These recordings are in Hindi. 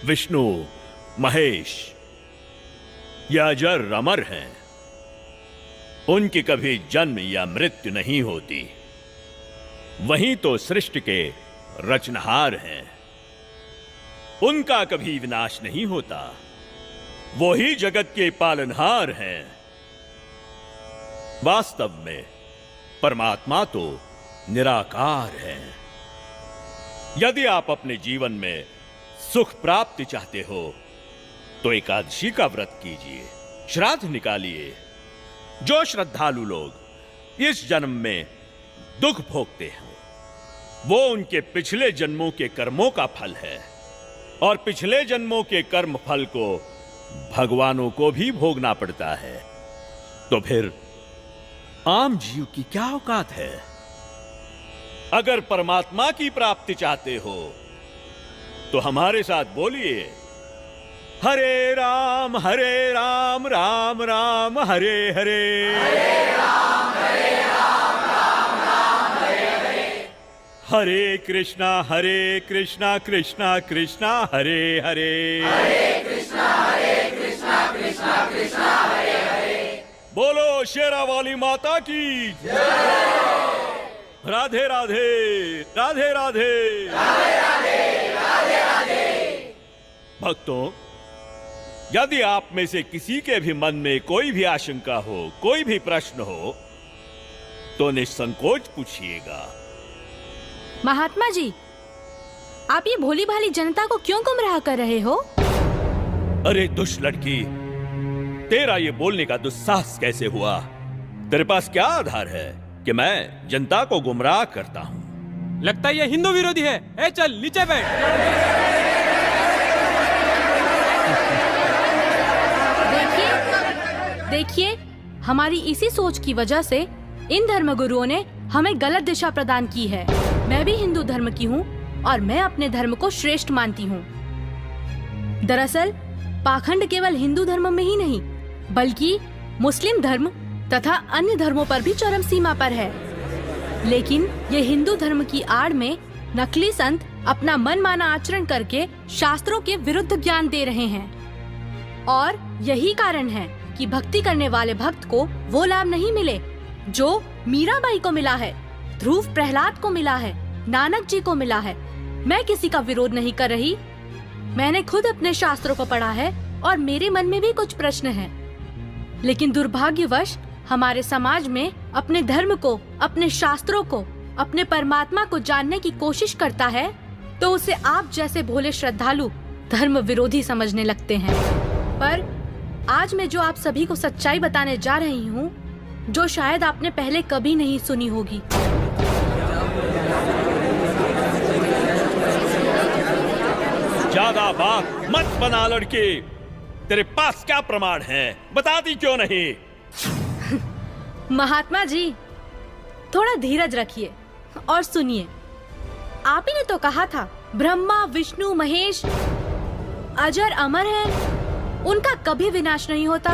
विष्णु, महेश ये अजर अमर हैं। उनकी कभी जन्म या मृत्यु नहीं होती। वही तो सृष्टि के रचनहार हैं। उनका कभी विनाश नहीं होता। वो ही जगत के पालनहार हैं। वास्तव में परमात्मा तो निराकार है। यदि आप अपने जीवन में सुख प्राप्ति चाहते हो तो एकादशी का व्रत कीजिए, श्राद्ध निकालिए। जो श्रद्धालु लोग इस जन्म में दुख भोगते हैं वो उनके पिछले जन्मों के कर्मों का फल है, और पिछले जन्मों के कर्म फल को भगवानों को भी भोगना पड़ता है। तो फिर आम जीव की क्या औकात है? अगर परमात्मा की प्राप्ति चाहते हो तो हमारे साथ बोलिए, हरे राम राम राम हरे हरे, हरे राम राम राम हरे हरे, हरे कृष्णा कृष्णा कृष्णा हरे हरे, हरे कृष्णा कृष्णा कृष्णा हरे हरे। बोलो शेरा वाली माता की जय। राधे राधे राधे राधे राधे राधे राधे राधे। भक्तों, यदि आप में से किसी के भी मन में कोई भी आशंका हो, कोई भी प्रश्न हो तो निसंकोच पूछिएगा। महात्मा जी, आप ये भोली भाली जनता को क्यों गुमराह कर रहे हो? अरे दुष्ट लड़की, तेरा ये बोलने का दुस्साहस कैसे हुआ? तेरे पास क्या आधार है कि मैं जनता को गुमराह करता हूँ? लगता है ये हिंदू विरोधी है। ए चल नीचे बैठ। देखिए, हमारी इसी सोच की वजह से इन धर्मगुरुओं ने हमें गलत दिशा प्रदान की है। मैं भी हिंदू धर्म की हूँ और मैं अपने धर्म को श्रेष्ठ मानती हूँ। दरअसल पाखंड केवल हिंदू धर्म में ही नहीं बल्कि मुस्लिम धर्म तथा अन्य धर्मों पर भी चरम सीमा पर है। लेकिन ये हिंदू धर्म की आड़ में नकली संत अपना मनमाना आचरण करके शास्त्रों के विरुद्ध ज्ञान दे रहे हैं, और यही कारण है कि भक्ति करने वाले भक्त को वो लाभ नहीं मिले जो मीराबाई को मिला है, ध्रुव प्रहलाद को मिला है, नानक जी को मिला है। मैं किसी का विरोध नहीं कर रही। मैंने खुद अपने शास्त्रों को पढ़ा है और मेरे मन में भी कुछ प्रश्न हैं। लेकिन दुर्भाग्यवश हमारे समाज में अपने धर्म को, अपने शास्त्रों को, अपने परमात्मा को जानने की कोशिश करता है तो उसे आप जैसे भोले श्रद्धालु धर्म विरोधी समझने लगते हैं। पर आज मैं जो आप सभी को सच्चाई बताने जा रही हूँ, जो शायद आपने पहले कभी नहीं सुनी होगी। ज्यादा बात मत बना लड़की। तेरे पास क्या प्रमाण है? बताती क्यों नहीं? महात्मा जी, थोड़ा धीरज रखिए और सुनिए। आप ही ने तो कहा था ब्रह्मा विष्णु महेश अजर अमर हैं, उनका कभी विनाश नहीं होता,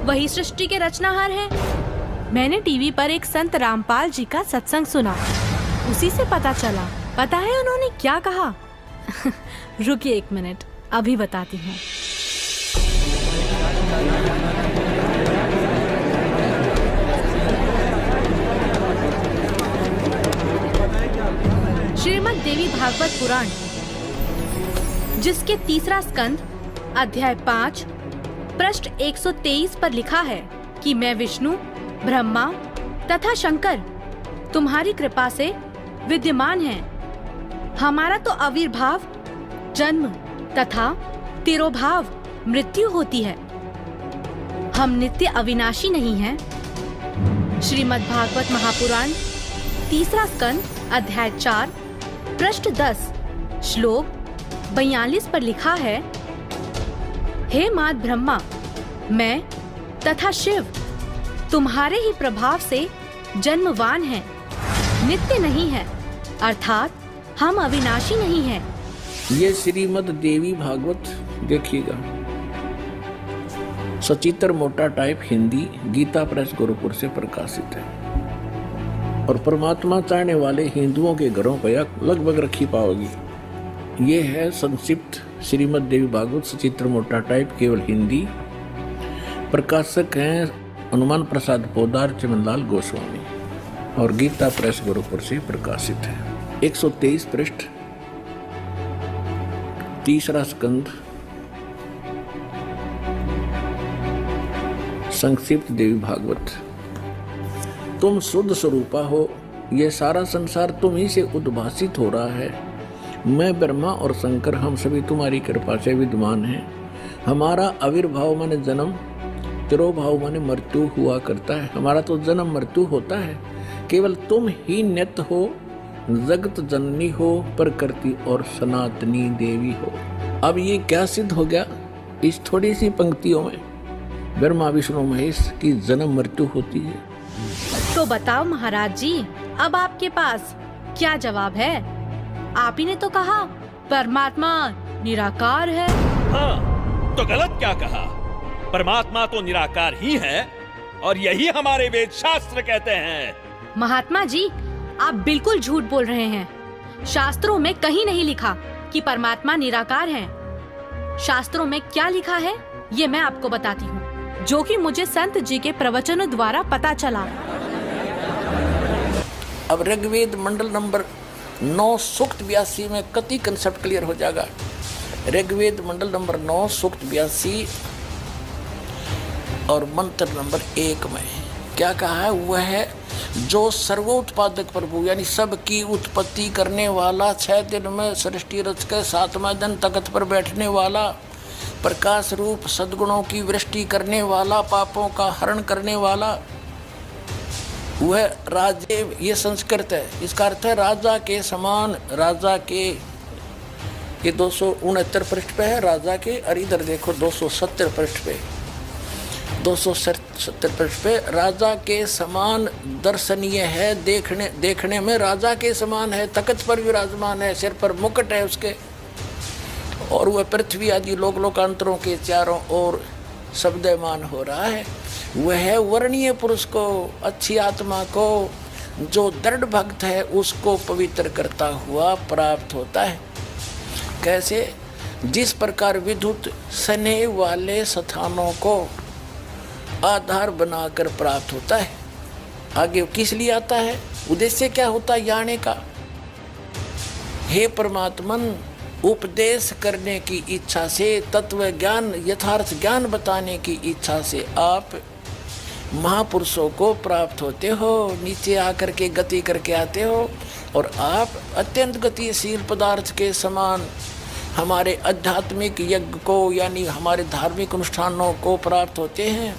वही सृष्टि के रचनाहार हैं। मैंने टीवी पर एक संत रामपाल जी का सत्संग सुना, उसी से पता चला। पता है उन्होंने क्या कहा? रुकिए एक मिनट, अभी बताती हूँ। श्रीमद् देवी भागवत पुराण, जिसके तीसरा स्कंद अध्याय 5 पृष्ठ 123 पर लिखा है कि मैं विष्णु, ब्रह्मा तथा शंकर तुम्हारी कृपा से विद्यमान हैं। हमारा तो आविर्भाव, जन्म तथा तिरोभाव मृत्यु होती है। हम नित्य अविनाशी नहीं हैं। श्रीमद् भागवत महापुराण तीसरा स्कंद अध्याय 4 पृष्ठ 10 श्लोक 42 पर लिखा है, हे मात ब्रह्मा, मैं तथा शिव तुम्हारे ही प्रभाव से जन्मवान हैं, नित्य नहीं है, अर्थात हम अविनाशी नहीं हैं। ये श्रीमद् देवी भागवत देखिएगा, सचित्र मोटा टाइप हिंदी, गीता प्रेस गोरखपुर से प्रकाशित है और परमात्मा चाहने वाले हिंदुओं के घरों पर लगभग रखी पाओगी। ये है संक्षिप्त श्रीमद् देवी भागवत सचित्र मोटा टाइप केवल हिंदी। प्रकाशक हैं हनुमान प्रसाद पोदार चमनलाल गोस्वामी और गीता प्रेस गोरखपुर से प्रकाशित है। 123 पृष्ठ, तीसरा स्कंद, संक्षिप्त देवी भागवत। तुम शुद्ध स्वरूपा हो, यह सारा संसार तुम ही से उद्भासित हो रहा है। मैं ब्रह्मा और शंकर हम सभी तुम्हारी कृपा से विद्यमान हैं। हमारा आविर्भाव माने जन्म, तिरोभाव माने मृत्यु हुआ करता है। हमारा तो जन्म मृत्यु होता है, केवल तुम ही नित्य हो, जगत जननी हो, प्रकृति और सनातनी देवी हो। अब ये क्या सिद्ध हो गया इस थोड़ी सी पंक्तियों में? ब्रह्मा विष्णु महेश की जन्म मृत्यु होती है। तो बताओ महाराज जी, अब आपके पास क्या जवाब है? आप ही ने तो कहा परमात्मा निराकार है। हाँ, तो गलत क्या कहा? परमात्मा तो निराकार ही है और यही हमारे वेद शास्त्र कहते हैं। महात्मा जी, आप बिल्कुल झूठ बोल रहे हैं। शास्त्रों में कहीं नहीं लिखा कि परमात्मा निराकार है। शास्त्रों में क्या लिखा है ये मैं आपको बताती हूँ, जो कि मुझे संत जी के प्रवचनों द्वारा पता चला। अब ऋग्वेद मंडल नंबर 9 सूक्त 82 में कति कंसेप्ट क्लियर हो जाएगा। ऋग्वेद मंडल नंबर 9 सूक्त 82 और मंत्र नंबर 1 में क्या कहा है? वह है जो सर्वोत्पादक प्रभु यानी सबकी उत्पत्ति करने वाला, 6 दिन में सृष्टि रच के 7वां दिन तख्त पर बैठने वाला, प्रकाश रूप सद्गुणों की वृष्टि करने वाला, पापों का हरण करने वाला, वह राजे, ये संस्कृत है। इसका अर्थ है राजा के समान। राजा के ये 269 पृष्ठ पे है राजा के, और इधर देखो 270 पृष्ठ पे, 270 पृष्ठ पे राजा के समान दर्शनीय है। देखने में राजा के समान है, तख्त पर विराजमान है, सिर पर मुकुट है उसके, और वह पृथ्वी आदि लोकांतरों के चारों ओर शब्दमान हो रहा है। वह वर्णीय पुरुष को, अच्छी आत्मा को, जो दृढ़ भक्त है उसको पवित्र करता हुआ प्राप्त होता है। कैसे? जिस प्रकार विद्युत स्नेह वाले स्थानों को आधार बनाकर प्राप्त होता है। आगे किस लिए आता है? उद्देश्य क्या होता है आने का? हे परमात्मन, उपदेश करने की इच्छा से, तत्व ज्ञान, यथार्थ ज्ञान बताने की इच्छा से आप महापुरुषों को प्राप्त होते हो, नीचे आकर के गति करके आते हो, और आप अत्यंत गतिशील पदार्थ के समान हमारे आध्यात्मिक यज्ञ को यानी हमारे धार्मिक अनुष्ठानों को प्राप्त होते हैं।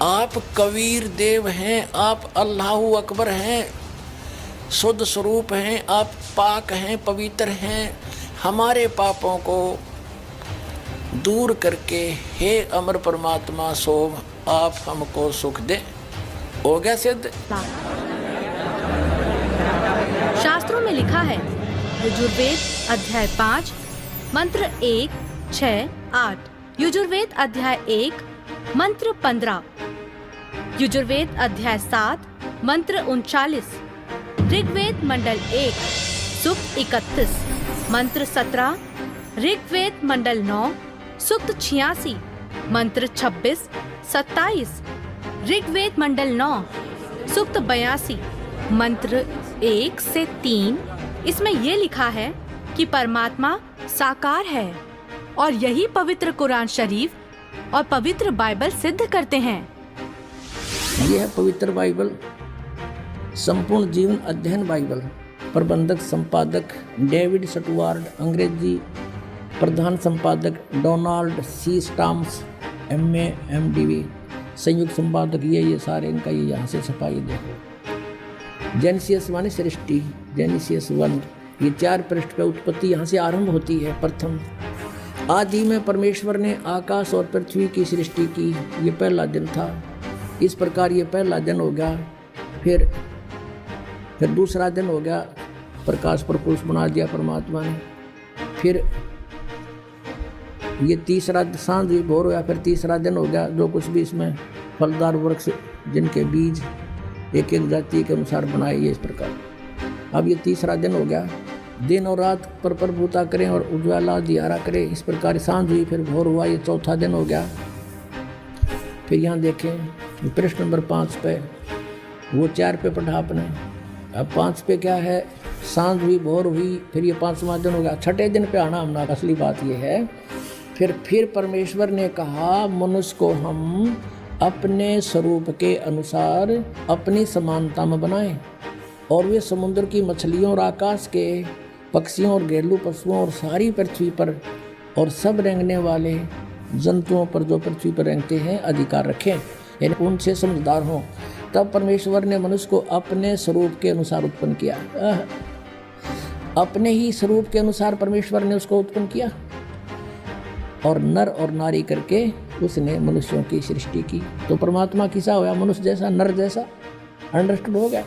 आप कबीर देव हैं, आप अल्लाहु अकबर हैं, शुद्ध स्वरूप हैं, आप पाक हैं, पवित्र हैं। हमारे पापों को दूर करके हे अमर परमात्मा सोम आप हमको सुख दे। हो गया सिद्ध। शास्त्रों में लिखा है, यजुर्वेद अध्याय 5 मंत्र 1, 6, 8, यजुर्वेद अध्याय 1 मंत्र 15, यजुर्वेद अध्याय 7 मंत्र 39, ऋग्वेद मंडल 1 सूक्त 31 मंत्र 17, ऋग्वेद मंडल 9 सूक्त 86 मंत्र 26, 27, ऋग्वेद मंडल 9 सूक्त 82 मंत्र 1 से 3। इसमें ये लिखा है कि परमात्मा साकार है, और यही पवित्र कुरान शरीफ और पवित्र बाइबल सिद्ध करते हैं। यह है पवित्र बाइबल, संपूर्ण जीवन अध्ययन बाइबल। प्रबंधक संपादक डेविड स्टुअर्ट, अंग्रेजी प्रधान संपादक Donald C Stamps, MA MDV, संयुक्त संपादक ये सारे इनका ये यहाँ से छपाई देखो। जेनेसिस माने सृष्टि, जेनेसिस 1, ये 4 पृष्ठ पे उत्पत्ति यहाँ से आरंभ होती है। प्रथम आदि में परमेश्वर ने आकाश और पृथ्वी की सृष्टि की, ये पहला दिन था। इस प्रकार ये पहला दिन हो गया। फिर दूसरा दिन हो गया, प्रकाश पर पुरुष बना दिया परमात्मा ने। फिर ये तीसरा सांझ भोर हो गया, फिर तीसरा दिन हो गया। जो कुछ भी इसमें फलदार वृक्ष जिनके बीज एक एक जाति के अनुसार बनाए, ये इस प्रकार। अब ये तीसरा दिन हो गया। दिन और रात पर प्रभुता करें और उज्ज्वला दियारा करें। इस प्रकार सांझ हुई, फिर भोर हुआ, ये चौथा दिन हो गया। फिर यहाँ देखें प्रश्न नंबर 5 पे, वो 4 पे पढ़ा आपने, अब 5 पे क्या है, सांझ हुई, भोर हुई, फिर ये 5वां दिन हो गया। छठे दिन पे आना हमने, असली बात ये है। फिर परमेश्वर ने कहा मनुष्य को हम अपने स्वरूप के अनुसार अपनी समानता में बनाएं, और वे समुद्र की मछलियों और आकाश के पक्षियों और घरेलू पशुओं और सारी पृथ्वी पर और सब रेंगने वाले जंतुओं पर जो पृथ्वी पर रेंगते हैं अधिकार रखें, यानी उनसे समझदार हों। तब परमेश्वर ने मनुष्य को अपने स्वरूप के अनुसार उत्पन्न किया। अपने ही स्वरूप के अनुसार परमेश्वर ने उसको उत्पन्न किया, और नर और नारी करके उसने मनुष्यों की सृष्टि की। तो परमात्मा किसा होया, मनुष्य जैसा, नर जैसा। अंडरस्टूड हो गया।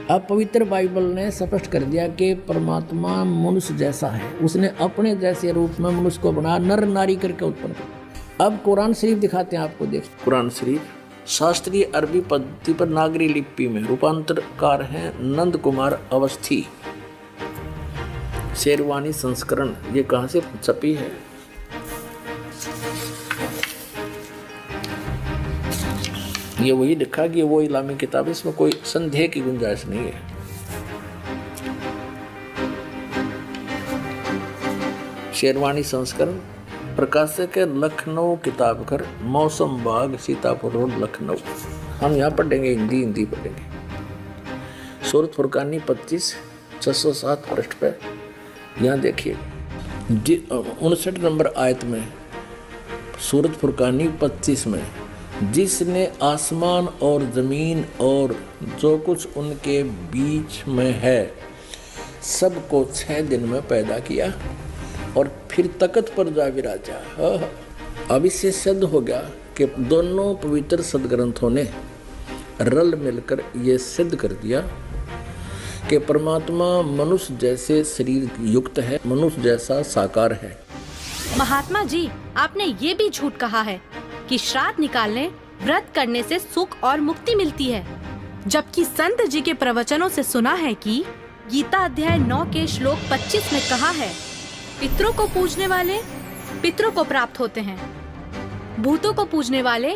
अब पवित्र बाइबल ने स्पष्ट कर दिया कि परमात्मा मनुष्य जैसा है, उसने अपने जैसे रूप में मनुष्य को बनाया, नर नारी करके उत्पन्न किया। अब कुरान शरीफ दिखाते हैं आपको, देख कुरान शरीफ शास्त्रीय अरबी पद्धति पर नागरी लिपि में रूपांतरकार हैं नंद कुमार अवस्थी, शेरवानी संस्करण। ये कहाँ से छपी है? ये वही लिखा कि वो इस्लामी किताब, इसमें कोई संदेह की गुंजाइश नहीं है। शेरवानी संस्करण, प्रकाशक है लखनऊ किताब घर, मौसम बाग, सीतापुर रोड, लखनऊ। हम यहाँ पढ़ेंगे, हिंदी पढ़ेंगे। सूरत फुरकानी 25/607 पृष्ठ पे यहाँ देखिए 59 नंबर आयत में, सूरत फुरकानी 25 में, जिसने आसमान और ज़मीन और जो कुछ उनके बीच में है सबको 6 दिन में पैदा किया और फिर तख्त पर जा विराजा। अब इससे सिद्ध हो गया कि दोनों पवित्र सदग्रंथों ने रल मिलकर ये सिद्ध कर दिया कि परमात्मा मनुष्य जैसे शरीर युक्त है, मनुष्य जैसा साकार है। महात्मा जी, आपने ये भी झूठ कहा है कि श्राद्ध निकालने, व्रत करने से सुख और मुक्ति मिलती है, जबकि संत जी के प्रवचनों से सुना है कि गीता अध्याय 9 के श्लोक 25 में कहा है, पितरों को पूजने वाले पितरों को प्राप्त होते हैं, भूतों को पूजने वाले,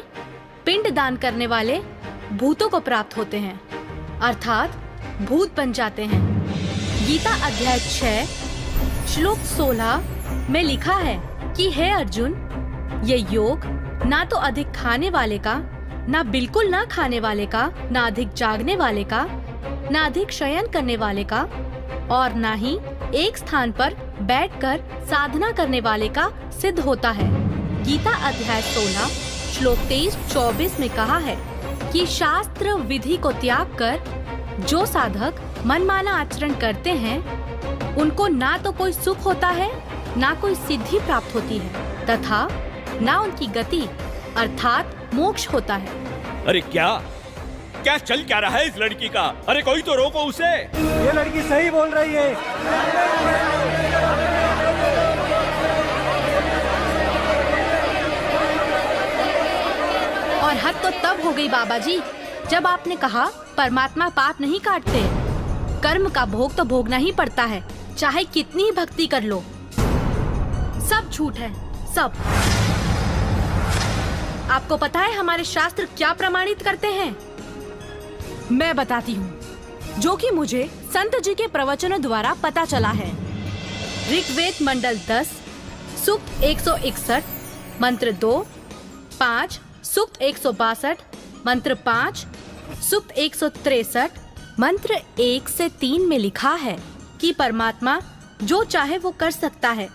पिंड दान करने वाले भूतों को प्राप्त होते हैं, अर्थात भूत बन जाते हैं। गीता अध्याय 6 श्लोक 16 में लिखा है कि हे अर्जुन, ये योग ना तो अधिक खाने वाले का, ना बिल्कुल ना खाने वाले का, ना अधिक जागने वाले का, ना अधिक शयन करने वाले का, और ना ही एक स्थान पर बैठकर साधना करने वाले का सिद्ध होता है। गीता अध्याय 16 श्लोक 23-24 में कहा है कि शास्त्र विधि को त्याग कर जो साधक मनमाना आचरण करते हैं, उनको ना तो कोई सुख होता है, ना कोई सिद्धि प्राप्त होती है, तथा ना उनकी गति अर्थात मोक्ष होता है। अरे क्या चल क्या रहा है इस लड़की का? अरे कोई तो रोको उसे। ये लड़की सही बोल रही है। और हद तो तब हो गई बाबा जी, जब आपने कहा परमात्मा पाप नहीं काटते, कर्म का भोग तो भोगना ही पड़ता है, चाहे कितनी ही भक्ति कर लो। सब झूठ है, सब। आपको पता है हमारे शास्त्र क्या प्रमाणित करते हैं? मैं बताती हूँ, जो कि मुझे संत जी के प्रवचनों द्वारा पता चला है। ऋग्वेद मंडल 10 सूक्त 161 मंत्र 2, 5 सूक्त 162 मंत्र 5, सूक्त 163 मंत्र 1 से 3 में लिखा है कि परमात्मा जो चाहे वो कर सकता है,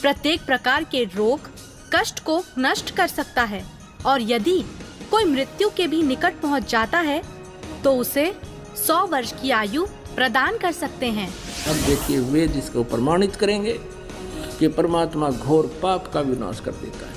प्रत्येक प्रकार के रोग कष्ट को नष्ट कर सकता है, और यदि कोई मृत्यु के भी निकट पहुंच जाता है तो उसे 100 वर्ष की आयु प्रदान कर सकते हैं। अब देखिए वेद इसको प्रमाणित करेंगे कि परमात्मा घोर पाप का विनाश कर देता है।